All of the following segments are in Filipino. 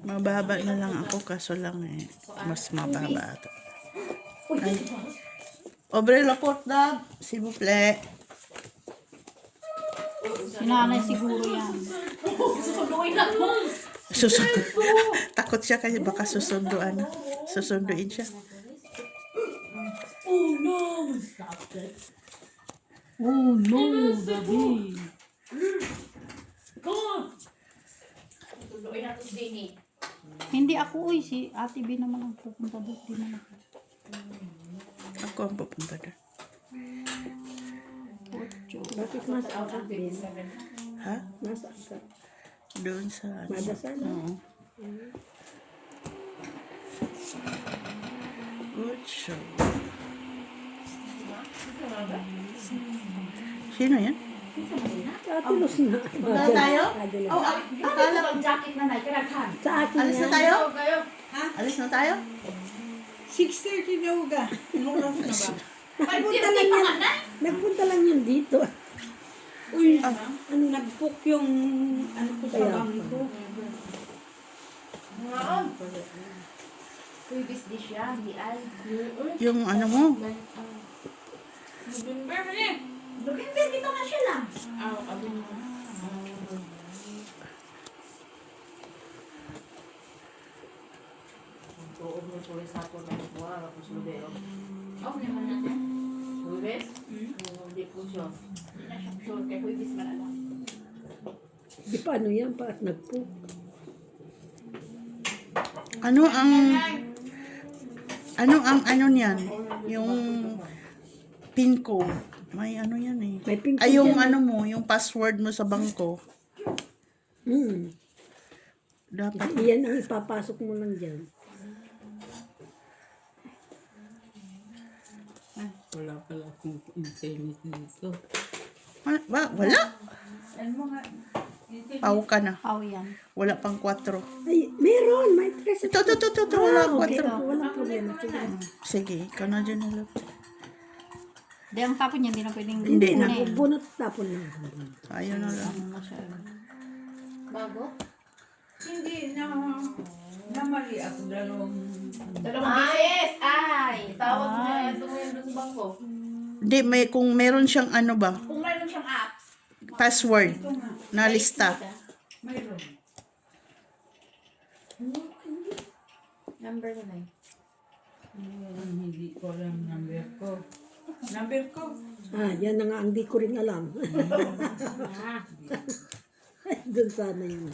Mababa na lang ako, kaso lang mas mababa ata. Ay. Obre lapot na, s'il vous plaît. Sinanay siguro yan. Susunod. Takot siya kasi baka susunduin siya. Oh no! Stop it. Oh no, David. Hindi ako si Ate B naman ang pupunta doon. Di naman ako. Ako ang pupunta doon. Bakit nasa agad din? Ha? Nasa agad. Doon sa Madasal? Oo. Good show. Sino yan? Atulos na. Punta tayo? Oh, akala ko jacket na nagkarakan. Sa akin alis na yan. tayo? Alis na tayo? 6:30 na uga. Anong oras na ba? Nagpunta lang yan. Nagpunta lang yan dito. Uy, ano nagpuk yung ano ko sa bangko. Previous dish yan, di ay. Yung ano mo? November, dito na siya lang. Oh, naman natin. Huwebes? Hindi po siya. Hindi na siya sure kay Huwebes marala. Di paano yan? Paat nagpuk. Ano ang ano niyan? Yung pin code. May ano yan eh. May pin code Ay, yung yan. ano mo, yung password mo sa bangko. Dapat. Iyan ang ipapasok mo lang dyan. Wala pala akong internet dito. Wala. Pau ka na. How yan? Wala pang 4. Ay, meron. May tres. Ito. Wala Okay, 4. walang problema. Sige. Sige, ikaw na dyan na. Di ang tapon niya, hindi na pwedeng Hindi na. kunin. Bunot tapon lang. Ayun na lang. Ano na siya. Bago? Hindi na namali ako dalawang Dalawang beses! Ay! Tawag mo yan. Tumuyan doon sa bangko. Hindi, kung meron siyang ano ba, Kung mayroon siyang apps, password na lista. mayroon. number na Hindi ko alam number ko. Number ko. Yan na nga ang di ko rin alam. Doon sana yun.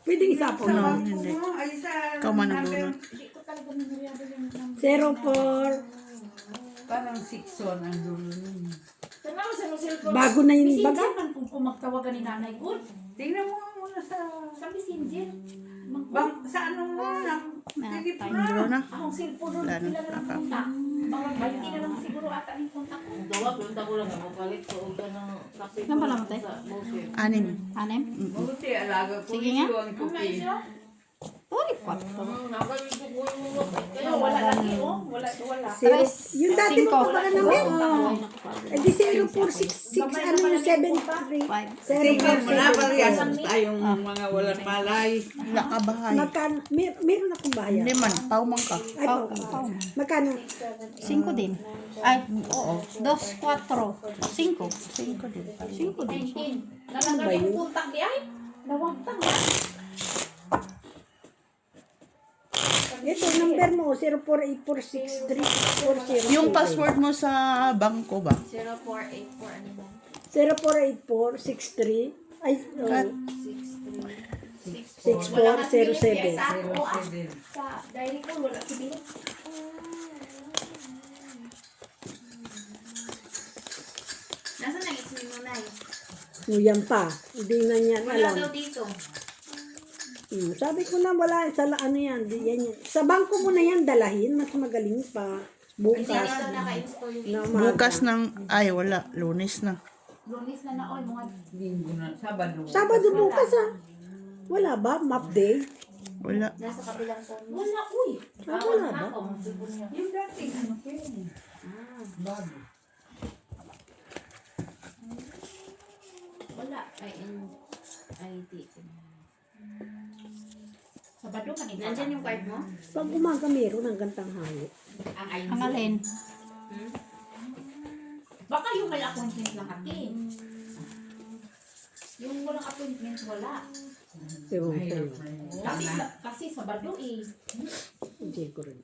Pwedeng isapaw No, na. hindi. Ay sa Ikaw man naglunod. Hindi ko talaga memoryado yung number. 04. parang 6-1 ang dulo nun. Tanaw sa cellphone. Bago na yung Messenger baga. man kung magtawagan ni nanay ko. Tingnan mo nga muna sa Messenger. sa ano mo lang. Telepono. Wala na. Akong cellphone ron, Wala na. pila na lang kontak. Mga 20 na lang siguro ata yung kontak ko. Dawa, punta ko lang ako palit ko ka ng kape Saan pala mo, te? sa bukid. 6. Anem? Buti alaga ko. Sige nga. iwan ko Ano siya? Uy, 4. Nakalit ko po yung mga Kaya wala lagi oh. Wala. Yung dati mo Cinco. pa baka namin. Eh di 0466 ano yung 73. 5. Tingnan mo na parehas tayong mga walang malay. Wala ka bahay. Magkano? Meron akong bayan. Hindi man, paumang ka. Ay, magkano? 5 din. Ay, oo. 2, 4, 5. 5 din. 5 din. 19. Nalanggan yung kontak di ay. Nawagtang ba? Ito, number mo, 04846340. Yung password mo sa bangko ba? 0484 ano ba? 048463 ay, Kat. 6407. Sa diary ko wala si Bill. Nasaan na it's mo na Yan pa. Hindi na niyan Wala alam. daw dito. Sabi ko na wala sa ano yan, yan. Sa bangko mo na yan dalahin, mas magaling pa. Hindi Bukas. na naka-install yung Na umaga. Bukas ng, ay wala, Lunes na. Lunes na all mga Linggo na, Sabado. Sabado bukas Wala ba? Map day? Wala. nasa kabilang phone. Wala, uy. Wala ba? Yung dating ano ko yun. Bago. IT. Sabado ka nito. Nandiyan yung card mo? Pag umaga meron hanggang tanghali. Ang alin? Baka yung may appointment lang ate. Yung walang appointment, wala. Ewan ko yun. Kasi Sabado eh. Hindi ko rin.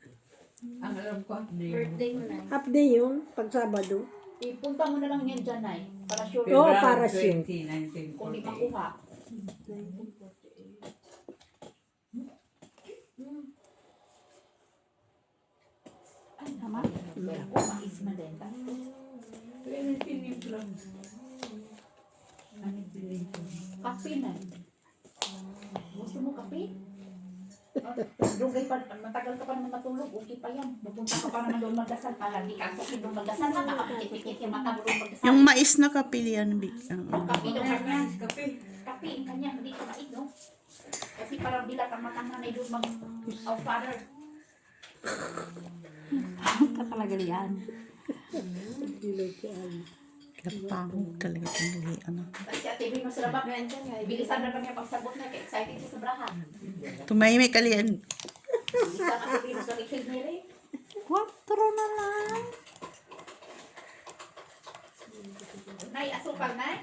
Ang alam ko, hindi. Birthday mo na. Half day yun, pag Sabado. Punta mo na lang yan dyan, Nay. Para sure. Oo, February para sure. 20, Kung di 1948. makuha. Ay, Tama? Kung mais madenda. Kape na. Gusto mo kape? Dugay pa, matagal ka pa naman matulog, okay pa yan. Pupunta ka pa naman doon magdasal para di ka kasi doon magdasal, makakapikit-pikit yung mata mo doon magdasal. Yung mais na kapilian, Bi. Kape daw kanya. Kape ang kanya, hindi ka mais, no? Kasi parang bilat ang mata nanay doon mag-our father. Kakalagalian. Kapang talaga pang ano. Kasi ate Bing sa labak, bilisan na kami ang pagsagot na, kaya excited siya sa brahan. Tumahimik kalian. Bilisan ate Bing sa likid ni Ray. 4 na lang. Nay, asukal na?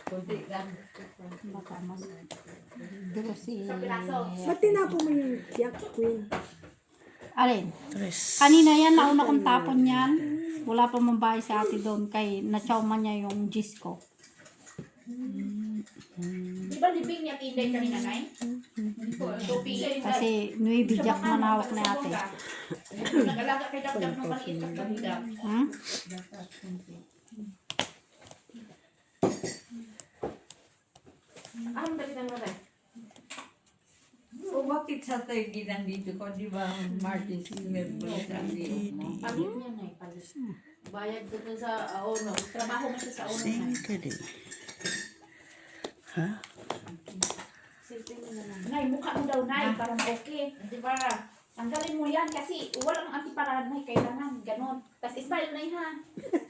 Kunti lang. Baka mas. Pero si... Sa piraso. Ba't tinapo mo yung yak, Queen? Alin? Tres. Kanina yan, nauna kong tapon yan. Wala pa mambahay si ate doon kay na-chowman niya yung gis ko. Di ba libing niya tinday kanina, Nay? Tupi. Kasi nuibi jack manawak na ate. Nag-alaga kay Dab-Dab ng maliit na Dab-Dab. Hmm? Ang dalitan mo rin. O bakit sa tayo ginandito ko, di ba Martin Mercury nandito mo? Palit niya, Nay, palit. Bayad doon sa owner. Trabaho mo siya sa owner, Nay. Singkali. Ha? Nay, mukha mo daw, Nay, para okay. Di ba? Tanggalin mo yan kasi walang antiparaan, Nay, kailangan. Ganon. Tapos ismail, Nay, ha?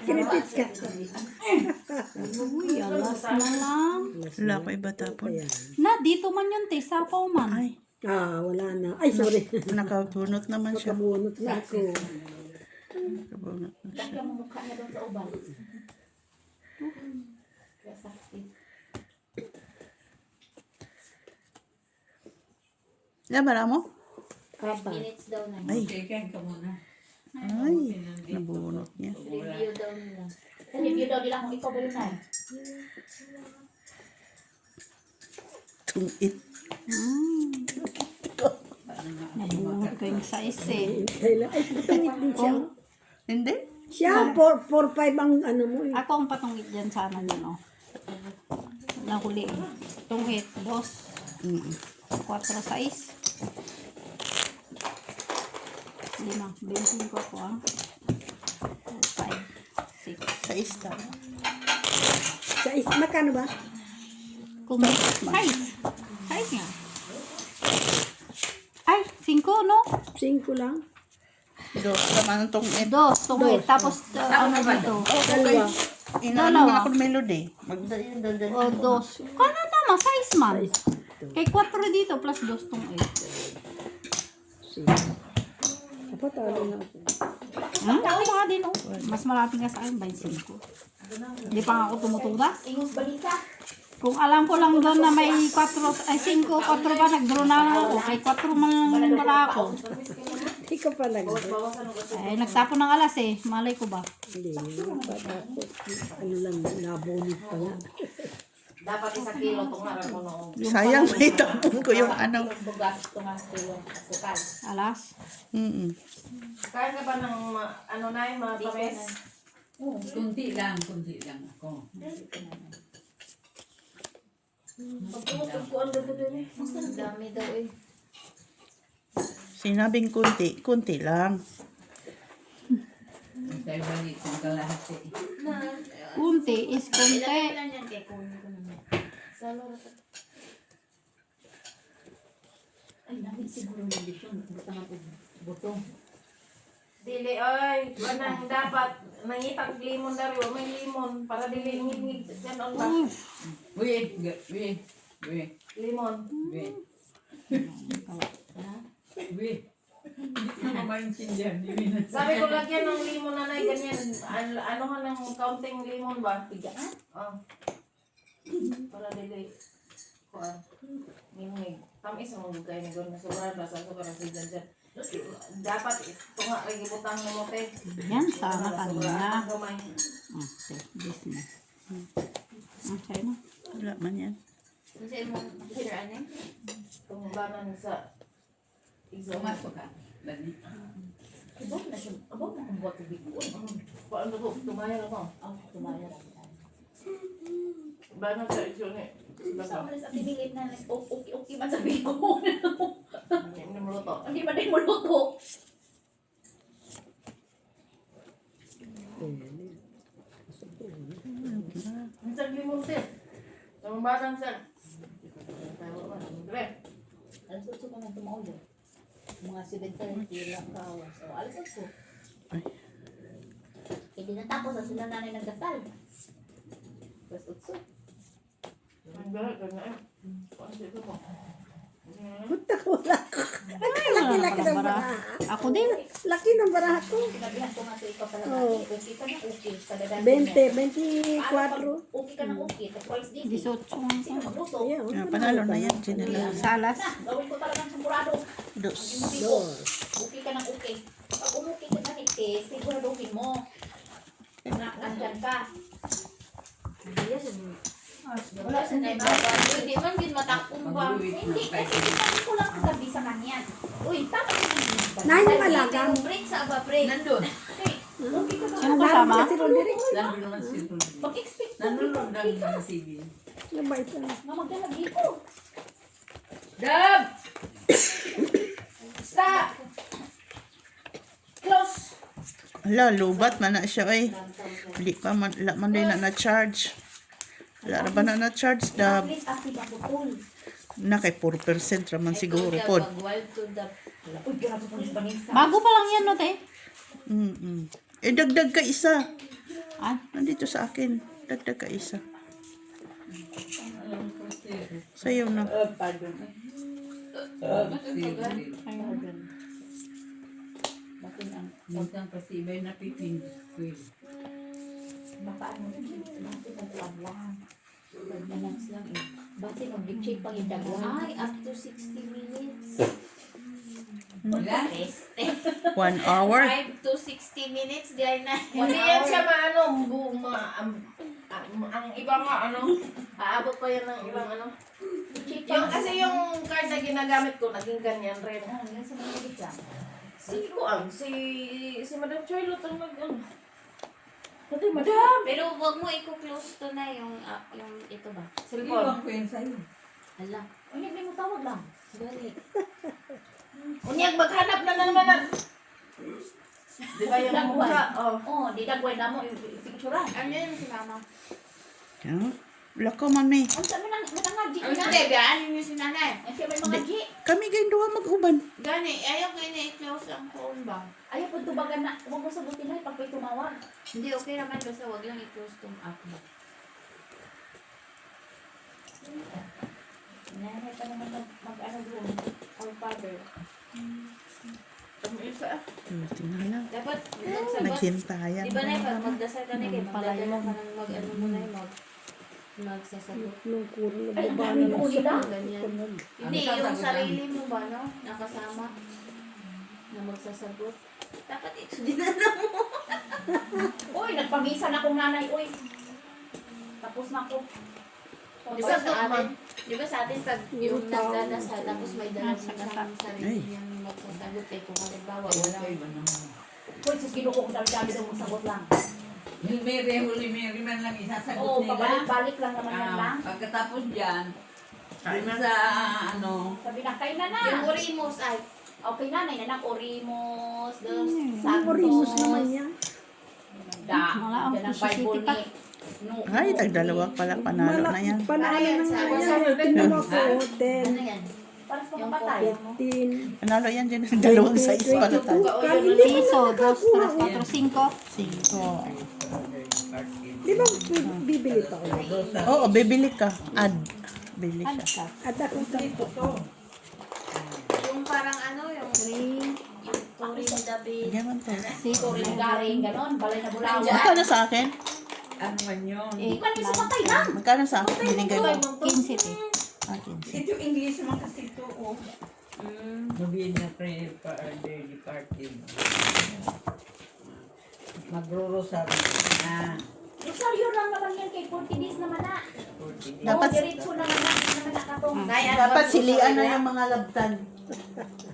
Kinipit ka. Uy, alas na lang. Wala ko iba tapon. Ayan. Na, dito man yun, te. Sapaw man. Ay, Wala na. Ay, sorry. nakabunot naman siya. Nakabunot na ako. Nakabunot na siya. Kaya mo mukha niya doon sa uban. Kaya sakit. Labara mo? Aba. Minutes daw, Nay. Ay, Chicken ka muna. ay, nabunot niya. Review daw nila. Review daw nila kung ikaw ba yun, Nay. Tungit. Nabungot ko yung size eh. Kailan? Ay, patungit din siya. Hindi? Siya, 4-5 ang ano mo eh. Ako ang patungit dyan sana yun, oh. Nahuli eh. Tungit, 2, 4, 6. 5, 25 ko ako ah. 5, 6. Sa ista. Magkano ba? Kung size. Size nga. Ay, 5 no? 5 lang. Dos naman ang tungit. 2, tungit. Tapos ano dito? Dalawa. Inaano mo ako ng melody. Magdayon, dadan. O 2. Kano tama? Size man. Kay 4 dito plus 2 tungit. Apa talo na ako. Ako mga din oh. Mas malapit nga sa akin, 25. Hindi pa nga ako tumutuda. Ingus balisa. Kung alam ko lang doon na may 5 pa, nag-draw na lang ako. Kay 4 man lang pala ako. Hindi ka pa lang. Ay, nagtapon ng alas eh. Malay ko ba? Hindi. Ano lang, nabunit pa nga. Dapat 1 kilo itong harap mo noong. Sayang, may tapon ko yung ano. Bugas itong 1 kilo. Sukal. Alas. Kaya ka ba ng ano na yung mga pares? Kunti lang ako. Pagkuhan daw ko din eh. Ang dami daw eh. Sinabing kunti, kunti lang. Tayo balik ng kalahati. Kunti is kunti. Ilan yan kay kunin ko naman. Sa loro ka. Ay, namin siguro ng bisyon. Butang ako. Butong. Dili, oy. Manang dapat nangitag limon dari. O may limon. Para dili ngit-ngit. Ganon ba? Wait. Limon. Wait. Hindi mo maintindihan. Sabi ko lagyan ng limon nanay. Ganyan. Ano ka ng counting limon ba? Pigaan. Oh. Para dili. Kuan. Ngingig. Tamis ang mga ni Gon. Sobrang rasa ko para sa dyan. Dapat ito nga ay ibutang na mo te. Yan, sana kanina. Gamay. Okay, this na. Okay na. Wala man yan. Kasi mo, makikiraan eh. Tumbanan sa exam. Pumasok ka. Dali. Abot na siya. Abot na kung buhat tubig ko. Paano ko? Tumaya ako. Tumaya. Banan sa exam ni. Sa umalis at tinilit na, okay man sabi ko. Hindi mo luto. Hindi ba din mo luto? Minsan limon sir. Tumbanan sir. Dire. Alas 8 ka na tumaulo. Mga 7:30 lang kawas. O, alas 8. Ay. Hindi natapos na sila nanay nagdasal. Alas 8. Ang galit na eh. Paano siya ito mo? Punta ko lang. Laki-laki ng baraha. Ako din. Laki ng baraha ko. Sinabihan ko nga sa ikaw pala Oo. natin. Kung kita na okay, sa dadaan 20, 24. Okay ka na okay. Tapos din. 18 nga Sino ako. magluto? Yeah, Ah, panalo na yan. Sinila. Salas. Na, gawin ko talagang sigurado. Dos. Hindi ko. Okay ka na okay. Pag umukay ka na siguraduhin mo. Na, nandyan ka. Wala sa naman. Hindi man din matakong ba? Hindi, kasi sinabi ko lang kagabi sa kanya. Uy, tama na. Nay, yung alaga mo. Break sa aba, break. Nandun. Okay, okay ka Sino na. kasama? Kasi Roderick. Nandun naman si Rudy. Mag-expect ka. Nandun lang ng TV. Nabait na. Na magdalagi ko. Dab! Stop! Close! Ala, lubat man na siya ay. Hindi pa man, wala man din na na-charge. Wala na ba na na-charge? Dab. Please, active ako, tol. Na kay 4% raman siguro po. Uy, grabe po yung bangin sa. Bago pa lang yan, no, te? Eh, dagdag ka isa. Ah, Nandito sa akin. Dagdag ka isa. Sa'yo na. Pardon. Huwag kang pasibay na pitin. Baka ano, bakit nagkuhan lang. Nag-announce lang eh. Bakit mag-check pang yung dagwan? Ay, up to 60 minutes. Ilan? 1 hour. 5 to 60 minutes, di ay na. Hindi yan siya maano, ang iba nga ano, aabot pa yan ng ibang ano. Yung kasi yung card na ginagamit ko, naging ganyan rin. Ah, yan sa mga bigla. Si Madam Charlotte ang ano. Pati Madam! Pero wag mo i-close to na yung ito ba? Cellphone. Iwan ko yan sa'yo. Hala. Unyag na mo tawag lang. Gali. Unyag, maghanap na naman na. Di ba yung Dagway. mukha? Oh. Oh, di dagway na mo, picturean. Ano yun si mama? Yan. Wala ka man eh. Ang sabi ng matangad, Ang na. hindi, gaan yun si nanay. Ang siya may mga G. Kami kayo duha mag-uban. Gani, ayaw kayo na i-close ang phone ba? Ayaw po tubagan na. Huwag mo sagutin na, pag may tumawag. Hindi, okay naman basta wag lang i-close tong app mo. Nanay pa naman mag-ano doon. Our father. Ang isa. Tingnan lang. Dapat magsagot. Naghintayan. Di ba na pag magdasal ka na kayo, Pala magdadala yun. ka ng mag-ano mo na yung magsasagot. Nung kuro na Ay, ang baba dami na ko nila. Ganyan. Hindi, Ano yung sasagot sarili mo ba, no? Nakasama na magsasagot. Dapat ito din na mo. Uy, nagpamisan akong nanay, uy. Tapos na ako. Di ba sa atin, di ba sa atin pag yung nagdadasal tapos may dala sa sarili niyang magsasagot eh kung halimbawa wala. Uy, sus, ginuko ko dami-dami daw magsagot lang. Yung Huli Mary man lang isasagot Oo, nila. pabalik-balik lang naman yan lang. Pagkatapos dyan, dun sa ano, Sabi na, kain na na. Yung Orimos ay, Okay, nanay na ng Orimos, dos, Orimos Santos. naman yan. Da, Wala, ang yan ang City Bible pa. ni. No, Ay, tagdalawa pala. Panalo na yan. Panalo na nga yan. Tingnan mo ako, ano 10. yan? Para sa Yung mamatay. 15. Panalo yan din ng dalawang size pala tayo. Piso, 2, 3, 4, 5. 5. Di ba bibili pa ako? Oo, bibili ka. Add. Bili Ano siya. ka? At ako sa Yung parang ano, yung 3, Turin David. Bigyan mo to. 6, Turing garing, ganon. Balay na bulawan. Magkano sa akin? Ano man yun? 8, Iman mo sa patay na. Magkano sa akin? Binigay mo. 15. Ah, 15. Ito English naman kasi ito. Oh. Mm. Novena prayer pa daily party. Magro-rosary na. Rosaryo lang naman yan kay 40 days naman na. 40 Dapat- Oo, diretso naman na. Hindi naman nakatong. Dapat silian na yung mga labtan.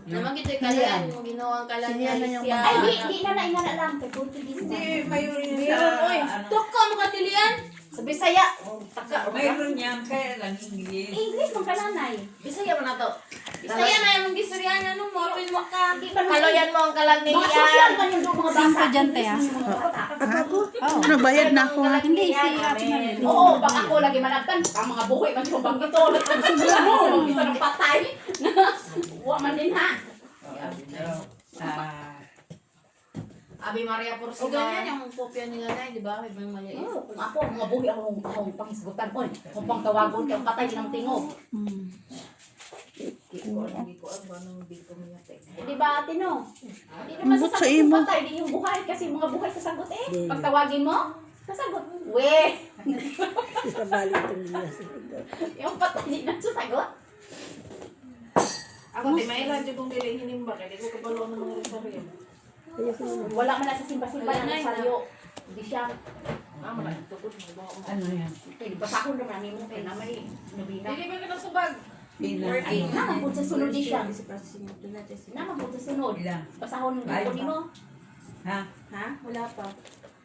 Naman kita kalan, yung ginawang kalan niya. Sinihan na yung siya. Ay, di na ingana lang kay 40 days na. Hindi, mayroon yan Meron, oy. sa... Ano, Tok ka mga tilian. Sa Bisaya. Oh, taka. mayroon yan, kaya lang English. English mong kananay. Bisaya mo na to. Bisaya na yung gistoryan ano mo. Apin mo ka. Di ba Kaloyan mo ang kalan ni mga social Ian. man yung mga 5 bata. dyan, te, ah. Oh. Ano, bayad na ako ha? Hindi, si Ate Marie. Oo, baka ako lagi managtan. Ang mga buhay man yung banggito. Ano, kita ng patay. Wa man din ha. Abi Maria O Porcina. ganyan yung kopya ni Nanay, di ba? May mga maliit. Oo, kung ako, mga buhay akong pangisgutan. Oy, kung pang tawagon kay patay ng tingog. Hindi ko alam ba nung dito niya text. Di ba, ate no? Hindi naman Ambot sa sasagot yung imo. patay, di yung buhay. Kasi mga buhay sasagot eh. Pag tawagin mo, sasagot. Weh! sa balik itong yes. Yung patay di na sasagot. Ako, di may radyo kong dilingin ba? Kaya di ko kabalo ng mga rosaryo. Wala man na sa simba-simba ng rosaryo. Hindi siya. Ah, marami. Tukod mo ba? Ano yan? Pwede basahon naman ni mo kay na may nabina. Hindi ba ka ng subag? Ay, naman po sa sunod di siya. Pinag- Naman po sa sunod. Ilan? Basahon Ay, ko ni mo. Ha? Ha? Wala pa.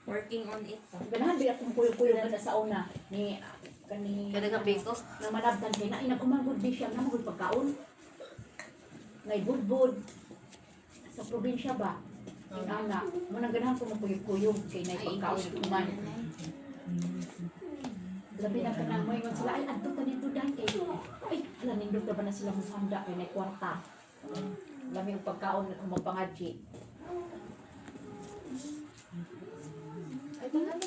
Working on it pa. Ganahan bigat kong kuyo-kuyo ka sa una ni kani Kada ka biko. na manabdan kay na inagumangod di siya na magud pagkaon. Ngay budbud sa probinsya ba? Ana, mo nang ganahan ko magkuyog-kuyog kay nay pagkaon kuman. Grabe na kanang mo ingon sila ay adto ka dito dai kay ay hala nindot ka ba na sila musanda kay nay kwarta. Lami og pagkaon na magpangadji. Ay tagalog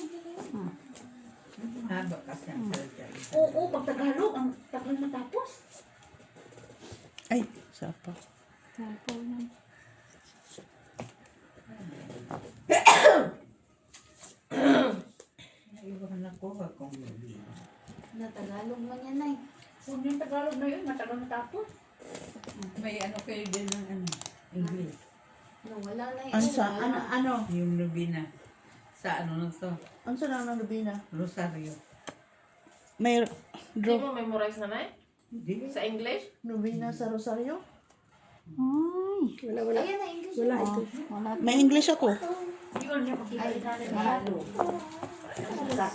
Haba kasi ang salita. Oo, pag Tagalog, ang tagal matapos. Ay, sapa. Ayoko na nakuha kung Na Tagalog man yan ay. So, yung Tagalog na yun, matagal matapos. may ano kayo din ng ano, English. No, wala na yun. Ano sa, Wala. ano? Yung Novena. Sa ano na to? Ano sa nang Rubina? Rosario. May Hindi draw. mo memorize Nanay? Hindi. Sa English? Rubina sa Rosario? Ay, Wala. Ayan na English. Wala ito. wala. May English ako. Hindi ko niya makita Ay, yung Tagalog. Wala.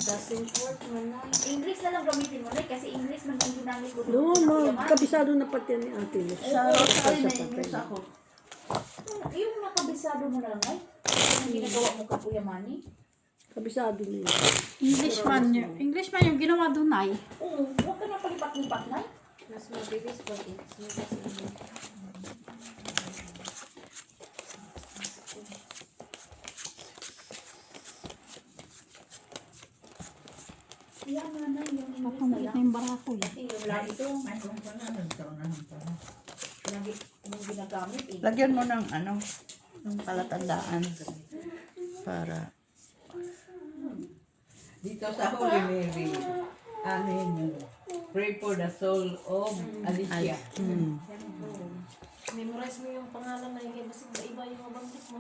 Doesn't work man na. English na lang gamitin mo, Nay, kasi English man ang ginamit ko. No, kabisado na pati yan ni ate mo. Sa Rosario may English ako. Yung nakabisado mo na lang, Nay. Yung ginagawa mo ka, Kuya Manny. Kabisado na yun. English man yung ginawa doon ay. Oo, huwag ka na palipat-lipat, Nay. Mas mabilis pag it's mabilis. Yan na, Nay, yung English na Papangit lang. na yung barako eh. Kasi yung lagi ito, Mayroon pa na, nagtaunahan pa na. lagi yung ginagamit eh. Lagyan mo ng ano, ng palatandaan. Para, Dito sa Holy Mary, ano yun? Pray for the soul of Alicia. Memorize mo yung pangalan na yung basig na iba yung mabanggit mo.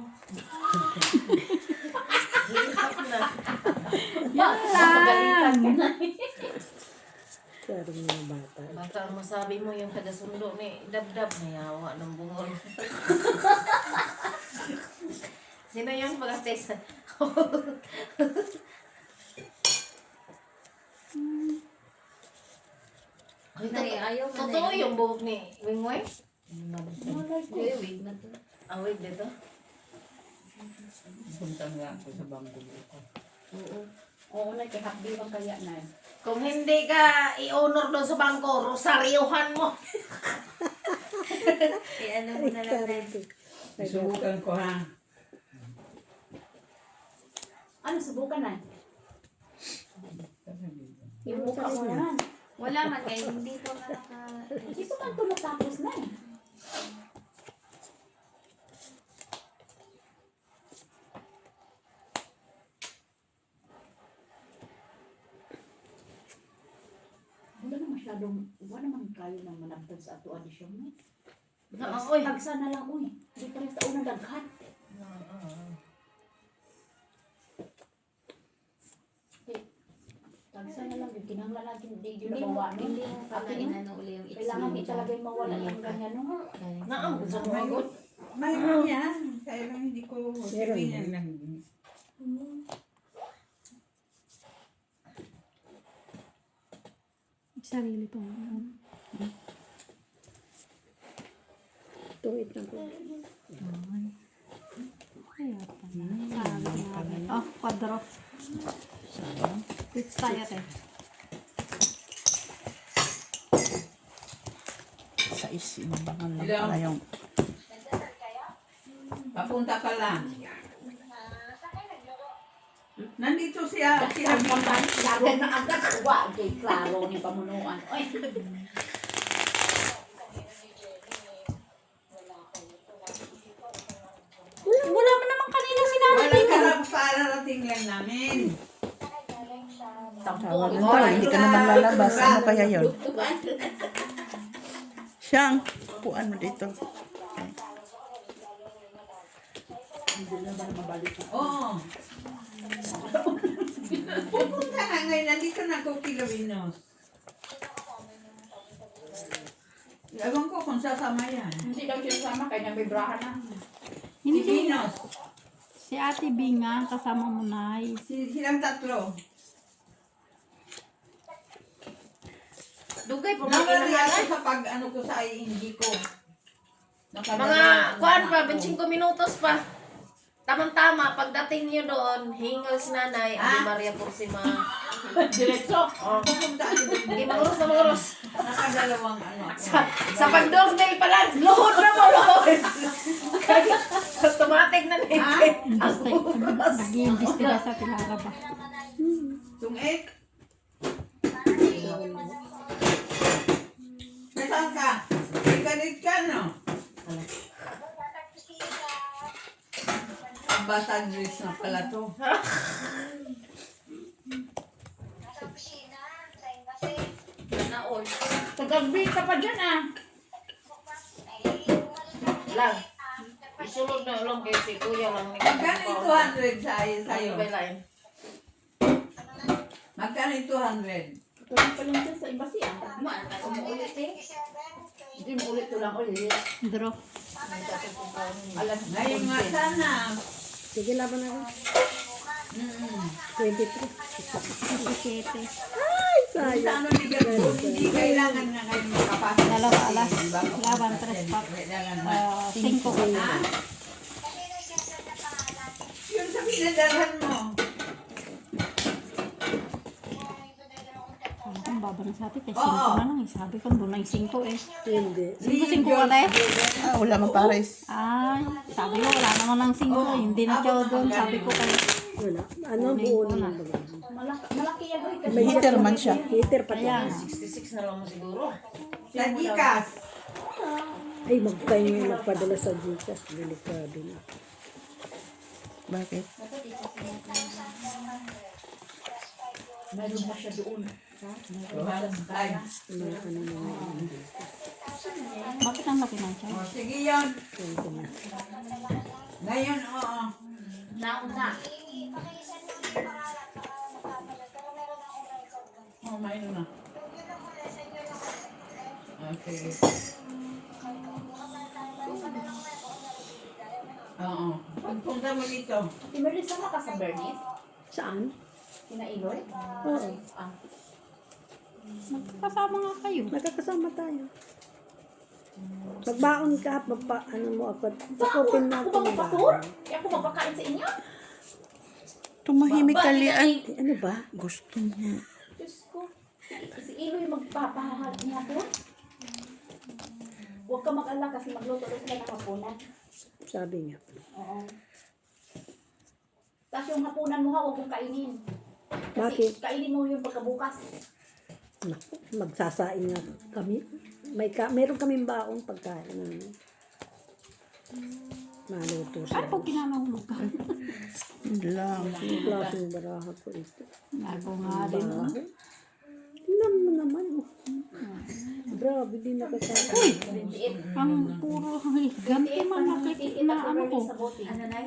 Yan Pagalitan lang. ka na. Pero mga bata. Basta ang masabi mo yung taga-sundo ni Dabdab na yawa ng bungol. Sino yun pag-test? Nay, ayaw man na Totoo yun. yung buhok ni Wingway? Kuya, wig na to. Awig dito. Punta nga ako sa bangko dito. Oo. Oo na, kay hapdi bang kaya na. Kung hindi ka i-honor doon sa bangko, rosaryohan mo. Ano mo na lang na. Subukan ko ha. Ano, subukan na? Yung mukha mo naman. Wala man kayo, hindi pa nga naka... Hindi pa man tulog tapos na eh. Wala naman kayo nang manabtan sa ato adisyon mo. Oy. Tagsa na lang, uy. Hindi pa rin sa unang daghan. Tagsa na lang, kinanglan natin, hindi yun nabawa. Hindi mo pala inano uli yung Kailangan di talaga yung mawala yung ganyan, no? Naam, sa mga Mayroon yan. Kaya lang hindi ko sabihin lang. Sarili pa. Tuwid na ko. Kaya pa. Sabi namin. Oh, kwadro. Quits tayo, te. Sa isinungan lang pala yung Papunta ka lang. Nandito siya. Klaro na agad. Wa, kay klaro ni pamunuan. Oy. Wala mo naman kanina sinabi. Walang kararating lang namin. tawagan to. Hindi ka naman lalabas. Ano kaya yun? Siyang, puan mo dito. Oo. Pupunta na ngayon. Nandito na ako Pilipinos. Ewan ko kung sasama yan. Hindi daw siya sama, kaya nabibrahan na. Si Pinos. Si Ate Binga, kasama mo na. Silang tatlo. Dugay po Nakari mga ako sa pag ano ko sa hindi ko. kuan pa, 25 minutos pa. Tamang-tama, pagdating niyo doon, hingal si nanay, Ate Maria Pursima. Diretso. Oh. Pupunta ako doon. Hindi, manguros na manguros. Nakadalawang ano. Sa pag-doorbell pala, luhod na mo, luhod. Automatic na nito. Nag-iimbestiga sa Pilara ba? Tungit. Nasaan ka? Ikalit ka, no? Ambassadors na pala to. Naol. Tagagbit ka pa dyan ah. Lang. Isulod na lang kayo si Kuya lang. Magkano yung 200 sa'yo? Magkano yung 200? Tulang pa lang dyan sa embassy ah. Umuulit eh. Hindi mo ulit tulang ulit. Draw. Alam, Ngayon nga sana. Sige, laban na ako. 23. 17. Sayang. Sa ano hindi kailangan na ngayon makapasok. Dalawa alas. Diba? Laban, tres pa. Kailangan na. 5 ka na. Ha? Yun sa pinadalhan mo. Ang baba ng sabi, kay 5 Oo. na lang. Sabi ko, doon ay 5 eh. Hindi. 5 ka na eh. Ah, wala mang pares. Ay, sabi ko, wala naman ng 5. Hindi na siya doon. Sabi ko kayo. Wala. Ano buo naman ba? malaki yan oy. May heater man siya. Heater pa Kaya, yan. 66 na lang mo siguro. Sa Gcash. Ay, magtayo yung magpadala sa Gcash. Delikado na. Bakit? Meron pa siya doon. Ay. bakit ang laki na siya? Oh, sige yun. Ngayon, oo. Nauna. Oh, may na. Okay. Oo. Pagpunta mo dito. Imelis sama ka sa Bernice? Saan? Kina Iloy? Oo. Ah. Kasama nga kayo. Nagkakasama tayo. Magbaon ka, ano mo ako. Pakupin mo Ako ako. ba magpatur? Kaya ako magpakain sa inyo? tumahimik ka, Lian. Ano ba? Gusto mo. Diyos ko. Si Iloy magpapahal niya po. Huwag ka mag-alala kasi magluto doon sila ng hapunan. Sabi niya. Oo. Tapos yung hapunan mo ha, huwag mong kainin. Kasi Bakit? kainin mo yun pagkabukas. Naku, magsasaing nga kami. Meron kaming baong pagkain namin. Maluto Ano siya. pag kinanahulog ka? Yun lang. Yung klaseng baraha ko ito. Ako nga din. Baho. Tingnan mo naman. Oh. Grabe, di nakakatawa. Ang puro higanti man nakikita na ano ko. Sa bote.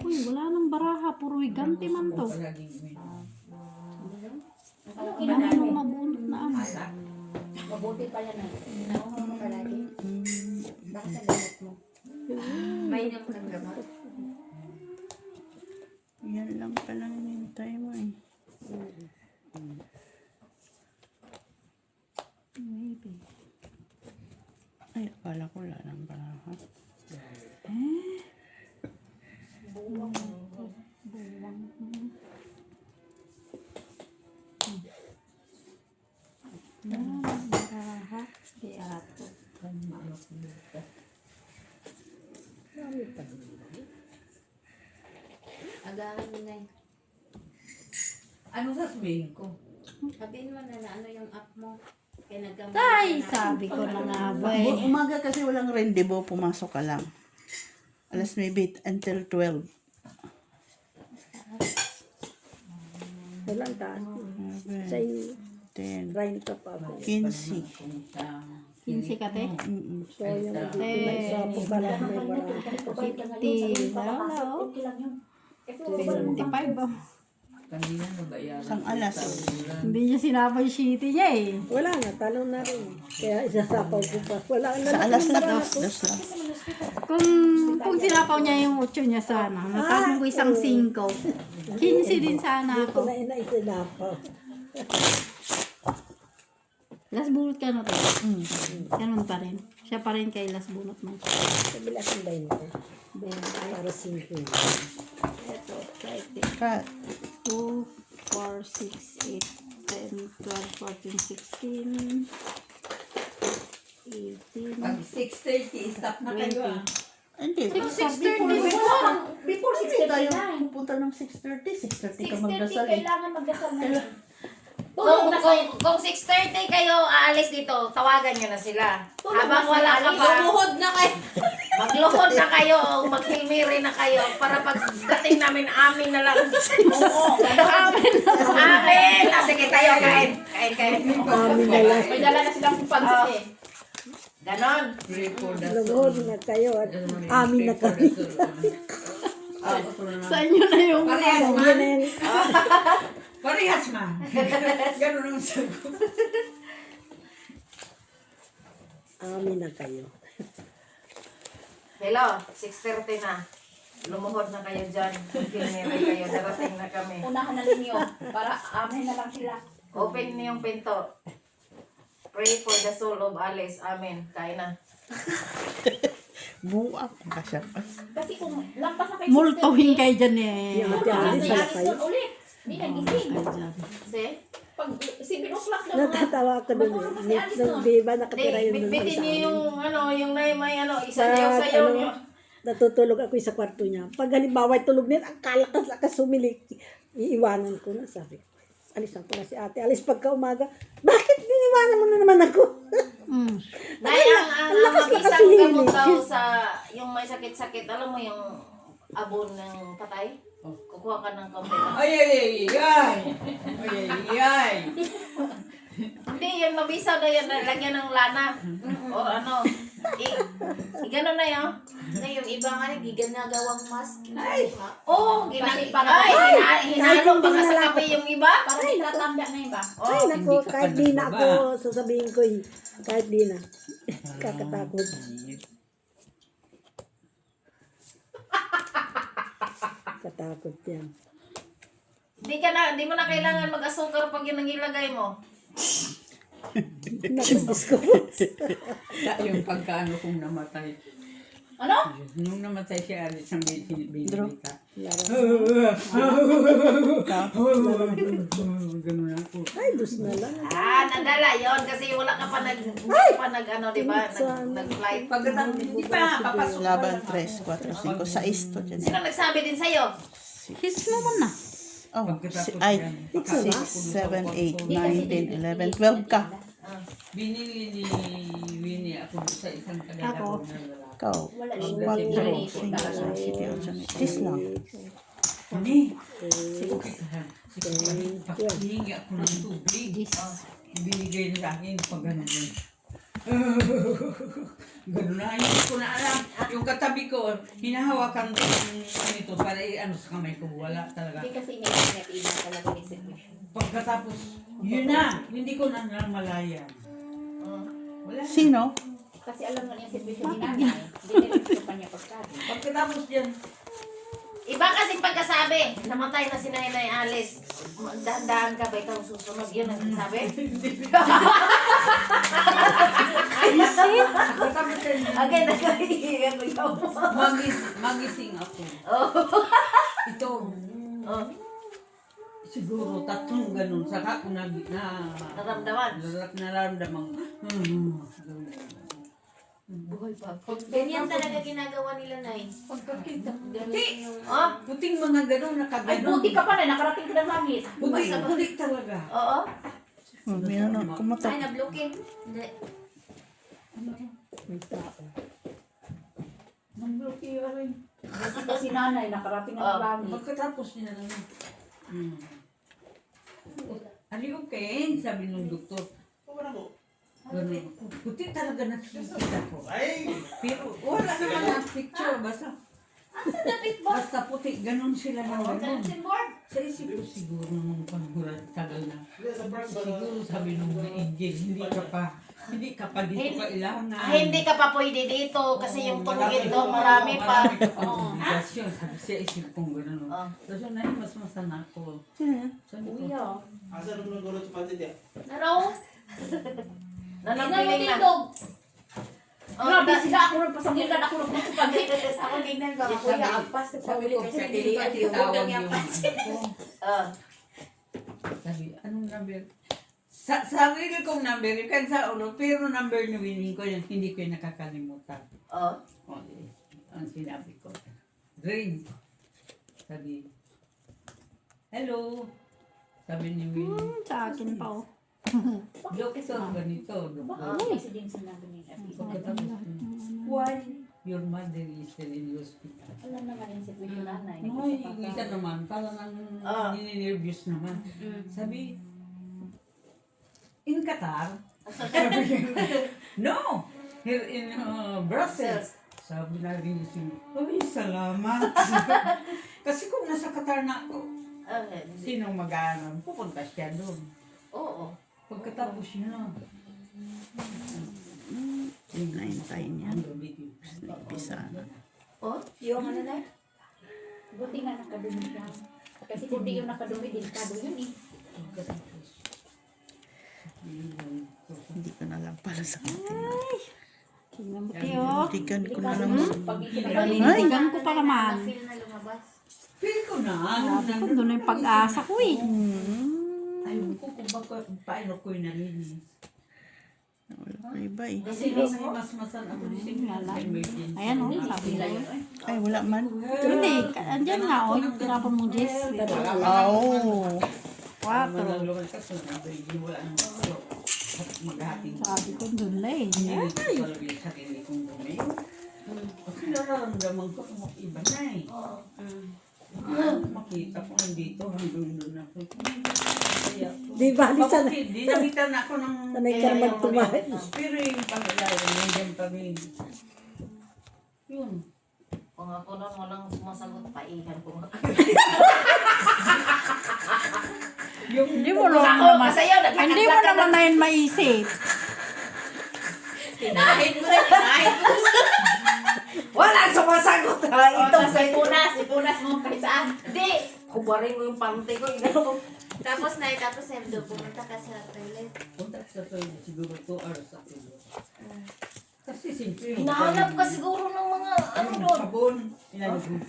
Uy, wala nang baraha. Puro higanti man to. Ano Ano kinakain? nung mabunot na ano. Mabuti pa yan. Nauhaw mo palagi. Baka sa gamot mo. May nang kang gamot. Yan lang pala hinintay mo eh. Maybe. Ay, akala ko wala nang baraha. Baraha. Di ato. Agahan mo na yun. Ano sasabihin ko? Sabihin mo na ano yung app mo. Kaya nagkamali Ay, ka na. sabi ko na nga ba eh. Umaga kasi walang rendezvous, pumasok ka lang. Alas maybe until 12. Walang taas. Sa 10, 30 pa ako. 15. 15 ka te? So, yung dito na isa po pala may baraha. 50. Wala oh. Okay lang yun. 25 oh. Kanina nabayaran. Isang alas. Hindi niya sinapay city niya eh. Wala na, talo na rin. Kaya isasapaw ko pa. Wala na. Sa alas na dos lang. Kung sinapaw niya yung 8 niya sana, natapon ko isang 5. 15 din sana Dito ako. na inaisinapaw. Last bunot ka na to. Ganun pa rin. Siya pa rin kay last bunot mo. Sabi lang ang 20. Para 5. Ito, 30. Cut. 2, 4, 6, 8, 10, 12, 14, 16, 18, Pag 6:30, stop na kayo ah. Hindi. 6:30 Before Hindi tayo 6:39. pupunta ng 6:30. 6:30 ka 6:30 magdasal eh. kailangan magdasal na yun. Kung 6:30 kayo aalis dito, tawagan nyo na sila. Habang wala ka pa, Lumuhod na kayo. magluhod na kayo, maghilmiri na kayo para pagdating namin, amin na lang. Oo, amin. Sige tayo, kain. Kain. Amin na lang. May dala na silang pansit eh. Ganon. Pray for the Lumuhod na kayo at amin na kami. Sa inyo na yung Parehas Yan man. na yan. Parehas man. Ganun ang sagot. Amin na kayo. Hello, 6:30 na. Lumuhod na kayo dyan. Maghilmiri kayo, darating na kami. Unahan na ninyo para amin na lang sila. Open niyo yung pinto. Pray for the soul of Alice. Amen. Kain na. Buwak ka siya pa. Kasi kung lampas na kayo multuhin kayo dyan eh. Yung ate Kasi Alice pala alis kayo. doon ulit. Hindi nagising. Kasi, Pag 7 o'clock na Natatawa ko doon. Di ba nakatira yun doon bitbitin sa niyo amin? yung yung may isa Sa, sayaw ano, niyo. natutulog ako sa kwarto niya. Pag halimbawa tulog niya, ang kalakas-lakas sumilik. Iiwanan ko na, sabi ko. Alisan ko na si ate. Alis pagka umaga, bakit diniwanan mo na naman ako? Nay, ang lakas na mabisang kasi gamot hilig. daw sa yung may sakit-sakit, alam mo yung abon ng patay? Kukuha ka ng kape. Ay. Hindi, yung mabisa na yan, lagyan ng lana. O ano, gano'n na yun. Na yung iba nga ginagawang mask. Oo, Kasi hinalo pa nga sa kape yung iba. para may tatanda na iba. Ay, naku, kahit di na ako, sasabihin ko eh. Kahit di na. Kakatakot. Katakot yan. Di mo na kailangan mag-asukar pag yun ang ilagay mo. Naku, Diyos ko. Yung pagkaano kong namatay. Ano? Nung namatay si Alice ng binibita. Ganun ako. Ay, dus na lang. Nadala yon kasi wala ka pa ano, di ba? Nag-flight. Pagkatapos, hindi pa, papasok pa Laban lang 3, 4, 5, 6 to dyan. Sino nagsabi din sa'yo? Hits naman na. Oh, Pagkatapos ay, yan, 6, 7, 8, 9, 10, 11, 12 ka. Binili ni Winnie ako sa isang Ako. tagalabog na lalaki. Ikaw, Wala 4, 5, 6, 7, 8, 10 lang. Hindi. Okay ka. Paghihingi ako ng tubig. Binigay na sa akin pag ganun yun. Ganun na, hindi ko na alam. Yung katabi ko, hinahawakan ko nito para ano sa kamay ko. Wala talaga. Hindi kasi iniingat iba talaga ni situation. Pagkatapos, yun na. Hindi ko na namalaya. Wala na. Sino? Kasi alam mo na yung situation ni nanay. Diniretso pa niya pagkabi. Pagkatapos yan, Iba kasi pagkasabi, namatay na si Nanay Alice. Dahan-dahan ka ba ikaw susunod? Yun ang sabi. pagkatapos yan, Again, nagkahihigan ko ikaw. magising ako. Ito, siguro tatlong ganun. Saka ko Naramdaman. naramdaman. Buhay pa. Ganyan talaga ginagawa nila, Nay. Pagkakita. Ganun yung... Oh, Puting mga ganun, Ay, nakaganon. buti ka pa na, nakarating ka ng langit. Puti talaga. oo. Mayroon na, kumatok. Ay, nabloke. Hindi. May tao. Namblokiyo rin. Buti ka si nanay, nakarating ng langit. Pagkatapos niya na lang. Are you okay? Sabi nung doktor. Ganun. Puti talaga nakikita ko. Pero wala naman ang picture. Basta puti. Ganun sila ng ganun. Sa isip ko siguro nung pangulat tagal na. Siguro sabi nung Angel, hindi ka pa dito kailangan. Hindi ka pa pwede dito kasi yung tungkit doon marami pa. Marami ka pang obligasyon. Sabi sa isip kong gano'n. Tapos na mas masana ko. Sabi ko, Kuya. Naraw? Nanangkiling na. Grabe sila, ako nagpasangilan, ako nagpapagay. Ako tingnan ba? Sabi- Kuya, agpas. sabi ko sa dili at itawag yung ano ko. Ah, Sabi, anong number? Sa sarili kong number, yung kan sa ulo, pero number ni Winnie ko, yung hindi ko yung nakakalimutan. oh. O, ang sinabi ko. Ring. Sabi, hello. Sabi ni Winnie, Sa akin pa oh. Doktor, ganito. Ah. Doktor. Kasi din sinabi ni Ate. Pagkatapos, why your mother is still in the hospital? Alam naman yung situation nanay. No, yung isa naman, parang ang nininervyos naman. Sabi, in Qatar? Sabi niya, no! Here in Brussels. Sabi na rin siya, ay, salamat. Kasi kung nasa Qatar na ako, sinong mag-aaral? Pupunta siya doon. Oo. Pagkatapos niya, Naintay niya. ang gabi din. Naipisa na. Oh? Yung ano na? Buti nga nakadumi siya. Kasi kung di yung nakadumi, delikado yun eh. Pagkatapos, Hindi ko na lang para sa akin. Tingnan mo tiyo. Tigan ko na lang. Pag Tingnan ko pa naman. Na-feel na lumabas. feel ko na, Sabi ko, doon na yung pag-asa ko eh. ayun ko kung paano ko yung nalinis. Wala pa iba eh. Kasi mas ako din sa emergency. Ayan oh, sabi ko. Ay, wala man. Hindi, andyan nga oh, yung tinapon mo Jess. Oh. 4. Malaluman ka sa hindi wala nang gusto. At maghating Sabi ko, doon lang eh. hindi ko talaga yung sarili kong dumi. Kasi nararamdaman ko kung iba na eh. Makita ko nandito hanggang doon ako. Kaya, Di ba, Lisa, dinamitan na ako ng sanay ka naman tumahin. pero yung pangalawa, nandiyan pa rin. Yun. Kung ako nun walang sumasagot, paihan ko nga. Yung Hindi mo naman Ako, naman. kasi yun, Hindi mo naman na yun maisip. Tinahid mo na, tinahid mo. Walang sumasagot. Ito, si Punas mo kahit saan. Hindi. Kubarin ko yung pante ko. Inano. Tapos pumunta ka sa toilet. punta sa toilet, siguro 2 hours ako. Kasi simple. Hinahanap ka siguro ng mga ano doon. Sabon. Ilalagay.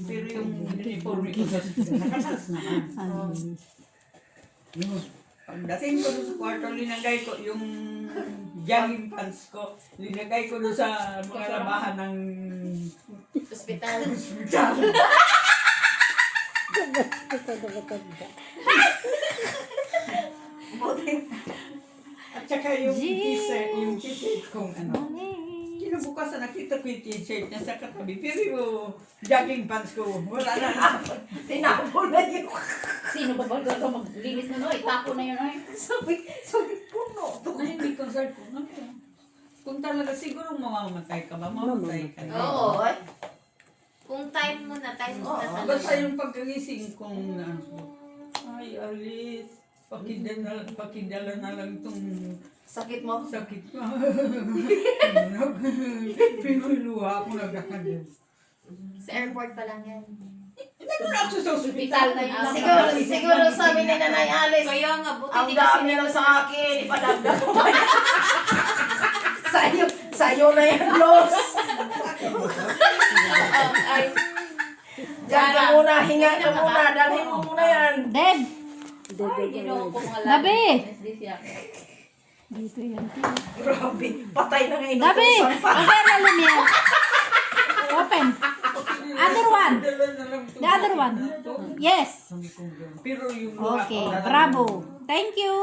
Pero yung uniforme ko sa nakataas naman. Yun. Pagdating ko doon sa kwarto, linagay ko yung jogging pants ko. Linagay ko doon sa mga labahan ng Hospital. hospital. At saka yung t-shirt kong ano. Kinabukasan nakita ko yung t-shirt niya sa katabi. Pero yung jogging pants ko, wala na. Tinapon na yun. Sino ba ba ito maglinis na noy? Tapo na yun ay. Sabi puno. Na hindi concern ko. Kung talaga siguro mamamatay ka ba? Mamamatay ka na. Oo. Kung time mo na Oo, talaga. basta yung pagkagising kong ay, alis, pakidala na lang itong Sakit mo? sakit ko. Pinuluha ako nagkakagyan. Sa airport pa lang yan. Hindi ko na ako sa Hospital na yun. Siguro sabi ni Nanay Alice, Kaya nga, buti ang di kasi dami na sa akin, ipadagdag ko pa yan. Sa'yo na yan, Los. Ay, Diyan ka muna, hinga ka muna, dalhin mo muna yan. Deb! ginawa ko mga Dabi! anesthesia. Dito yan. Grabe, patay na ngayon. Dabi! Okay, lalim yan. Open. Other one. The other one. Yes. Pero yung luha Okay, ko, bravo. Thank you.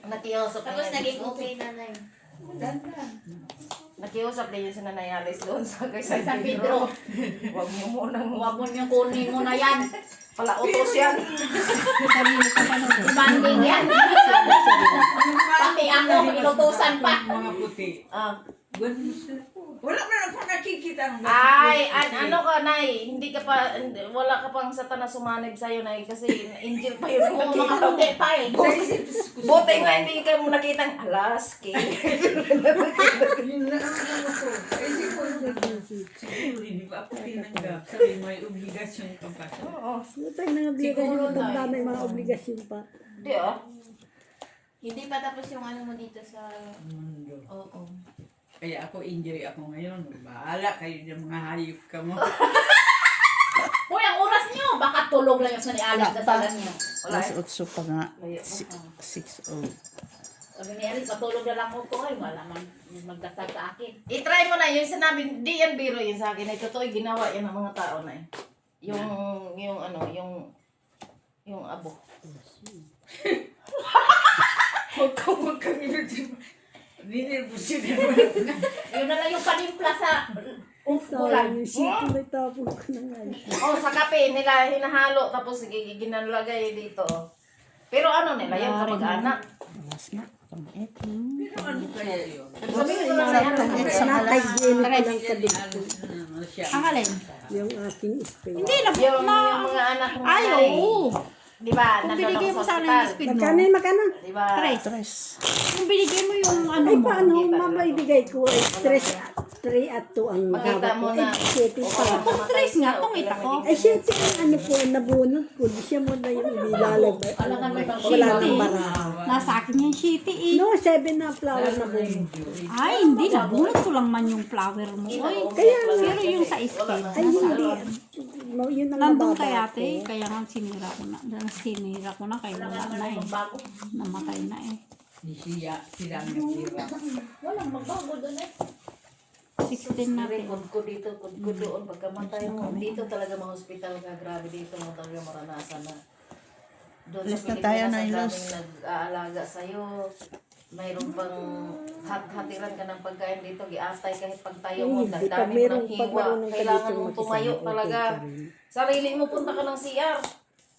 Nakiusap Tapos naging okay nanay. Nakiusap din yun si Nanay Alice doon sa kay Sa San San Pedro. Pedro. Huwag niyo munang Huwag mo niyang kunin mo na yan. pala utos yan. Sabi ko pa na doon. Banding yan. Pati ako, inutusan pa. mga puti. Ah. Ganun sila po. Wala na lang po nakikita. ng Ay, puti. ano ka, Nay? Hindi ka pa, wala ka pang satanas sumanib sa'yo, Nay. Kasi angel pa yun. Oo, mga puti pa eh. Buti nga hindi ka mo nakita ng Alaska. Yun na ang ano ko. Kasi po, siguro hindi ba ako tinanggap. Sabi may obligasyon ka pa. Oo. Ano tayo nang obligasyon Siguro, ng tanda may mga obligasyon pa. Di ah. Hindi pa tapos yung ano mo dito sa... Mundo. Oo. Kaya ako injury ako ngayon. Bahala kayo ng mga hayop ka mo. Uy, ang oras niyo. Baka tulog lang yung sa ni Alice na salan niyo. Wala Alas eh. 8 pa nga. Layo. 6:00. Sabi ni Alice, patulog na lang ako. Ay, wala man. Magdasal sa akin. I-try mo na yung sinabi, di yan biro yun sa akin. Ay, totoo, ginawa yan ng mga tao na eh. Yung abo. Huwag kang inutin. Ninirbusin mo. Yun na lang yung panimpla sa Sayang ulan. yung shit na itapon ko na nga. Oh, sa kape nila hinahalo tapos ginalagay dito. Pero ano nila, yung kamag-anak. Alas nga. Kamait. Pero ano kaya yun? Sabihin ko lang sa yan. Natay gelo ko lang Yan kadito. ano siya. Ang alin? Yung aking spray. Hindi, Yung na. mga anak mo Ay, na eh. oo. Di ba? Kung Nandun binigay ako mo sa sana yung ospital. speed mo. Magkano yung magkano? Di ba? Tres. Kung binigay mo yung ano Ay, mo. paano mabaibigay ko? 3 at 2 ang Makita hawak ko. mo na. Eh, 7 pa. Kung tres nga, tungita ko. Ay, 7 ang ano po, nabunot ko. Di siya mo na yung inilalagay. Alangan mo ng Wala nang Shitty. bara. Nasa akin yung shitty eh. No, 7 na flower na bunot. Ay, hindi. Nabunot ko lang man yung flower mo. Oy, Kaya pero yung sa skin. Ay, hindi. No, yun ang Nandun nababa kay ko. ate. Kaya nga sinira ko na. Sinira ko na kaya wala na eh. magbago. Namatay na eh. Sila ang nagbira. Walang magbago doon eh. 16 natin. Record ko dito, kod ko doon. Pagkamatay mo, dito talaga mga hospital ka. Grabe dito mo talaga maranasan na. Doon Alis sa na tayo Pilipinas, na, ang Ilos. daming nag-aalaga sa'yo. Mayroon pang hatiran ka ng pagkain dito. Giatay kahit pagtayo mo. Hindi, pag Dami mo merong ng hiwa. pagmarunong ka Kailangan dito mong tumayo mag-isa, talaga. okay ka rin. Sarili mo, punta ka ng CR.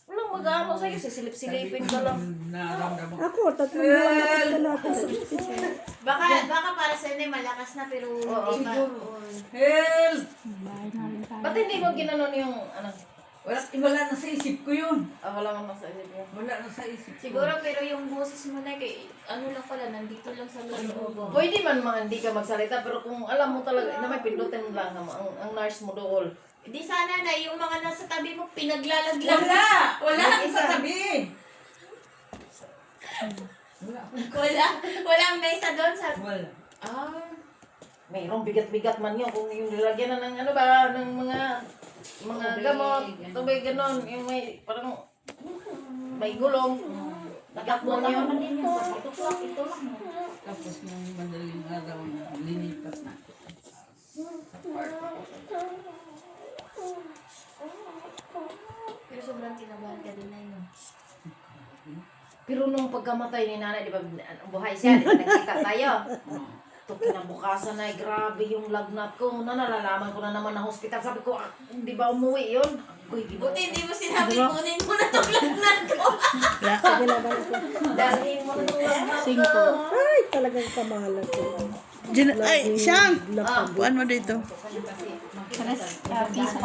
Walang mag-ano sa'yo. Sisilip-silipin ka lang. Naramdaman. Ako, 3 buwan na pagkalata sa ospital. Baka para sa inyo malakas na pero hindi pa. Help! Bahay na rin tayo. Ba't hindi mo ginanon yung ano? Wala na sa isip ko yun. Wala nga masakit yun. Wala na sa isip ko. Siguro pero yung boses mo na kay ano lang pala nandito lang sa loob. Pwede man mga hindi ka magsalita, pero kung alam mo talaga na may pindutin mo lang ang nurse mo doon. Di sana na yung mga nasa tabi mo pinaglalaglag. Wala akong sasabihin. Walang mesa doon sa Wala. Mayroong bigat-bigat man yun kung yung nilagyan na ng ano ba, ng mga gamot, tubig ganon, yung may parang may gulong. Natakbo yun. Ito lang. Tapos nung madaling araw na linipat na. Pero sobrang kinabahan ka din na yun. Pero nung pagkamatay ni nanay, di ba, buhay siya, di ba nagkita tayo? Ito kinabukasan na, grabe yung lagnat ko. Nalalaman ko na naman na hospital. Sabi ko, di ba umuwi yun? Ako'y Buti hindi mo sinabi, kunin mo na itong lagnat ko. Sabi na ba ako? Dahil mo na yung lagnat Cinco. ko. Ay, talagang kamahalan ko. Ay, Siyang! Kuhaan mo dito. Piso